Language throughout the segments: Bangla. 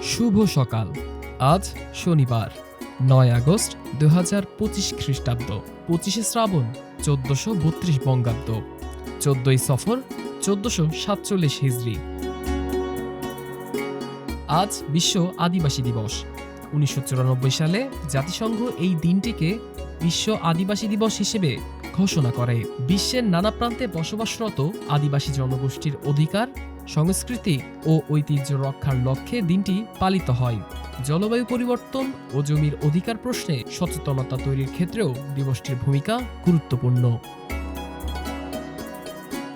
শুভ সকাল। আজ শনিবার ৯ আগস্ট ২০২৫ খ্রিস্টাব্দ, ২৫শে শ্রাবণ ১৪৩২ বঙ্গাব্দ, ১৪ই সফর ১৪৪৭ হিজরি। আজ বিশ্ব আদিবাসী দিবস। ১৯৯৪ সালে জাতিসংঘ এই দিনটিকে বিশ্ব আদিবাসী দিবস হিসেবে ঘোষণা করে। বিশ্বের নানা প্রান্তে বসবাসরত আদিবাসী জনগোষ্ঠীর অধিকার, সংস্কৃতি ও ঐতিহ্য রক্ষার লক্ষ্যে দিনটি পালিত হয়। জলবায়ু পরিবর্তন ও জমির অধিকার প্রশ্নে সচেতনতা তৈরির ক্ষেত্রেও দিবসটির ভূমিকা গুরুত্বপূর্ণ।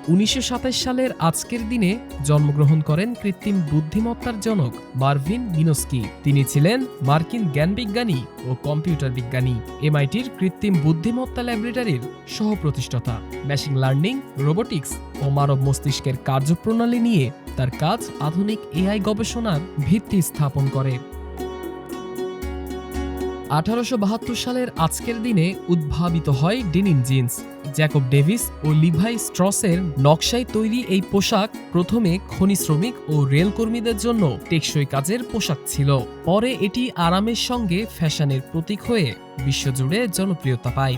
১৯২৭ সালের আজকের দিনে জন্মগ্রহণ করেন কৃত্রিম বুদ্ধিমত্তার জনক মার্ভিন মিনস্কি। তিনি ছিলেন মার্কিন জ্ঞানবিজ্ঞানী ও কম্পিউটার বিজ্ঞানী। এমআইটির কৃত্রিম বুদ্ধিমত্তা ল্যাবরেটরির সহ-প্রতিষ্ঠাতা। মেশিন লার্নিং, রোবোটিক্স ও মানব মস্তিষ্কের কার্যপ্রণালী নিয়ে তার কাজ আধুনিক এআই গবেষণার ভিত্তি স্থাপন করে। ১৮৭২ সালের আজকের দিনে উদ্ভাবিত হয় ডেনিম জিন্স। জ্যাকব ডেভিস ও লিভাই স্ট্রসের নকশায় তৈরি এই পোশাক প্রথমে খনি শ্রমিক ও রেল কর্মীদের জন্য টেকসই কাজের পোশাক ছিল। পরে এটি আরামের সঙ্গে ফ্যাশনের প্রতীক হয়ে বিশ্বজুড়ে জনপ্রিয়তা পায়।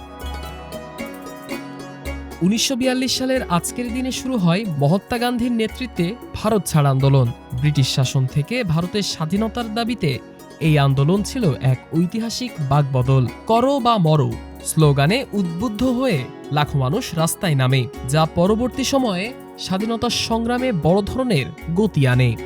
১৯৪২ সালের আজকের দিনে শুরু হয় মহাত্মা গান্ধীর নেতৃত্বে ভারত ছাড় আন্দোলন। ব্রিটিশ শাসন থেকে ভারতের স্বাধীনতার দাবিতে এই আন্দোলন ছিল এক ঐতিহাসিক বাকবদল। করো বা মরো স্লোগানে উদ্বুদ্ধ হয়ে লাখো মানুষ রাস্তায় নামে, যা পরবর্তী সময়ে স্বাধীনতা সংগ্রামে বড় ধরনের গতি আনে।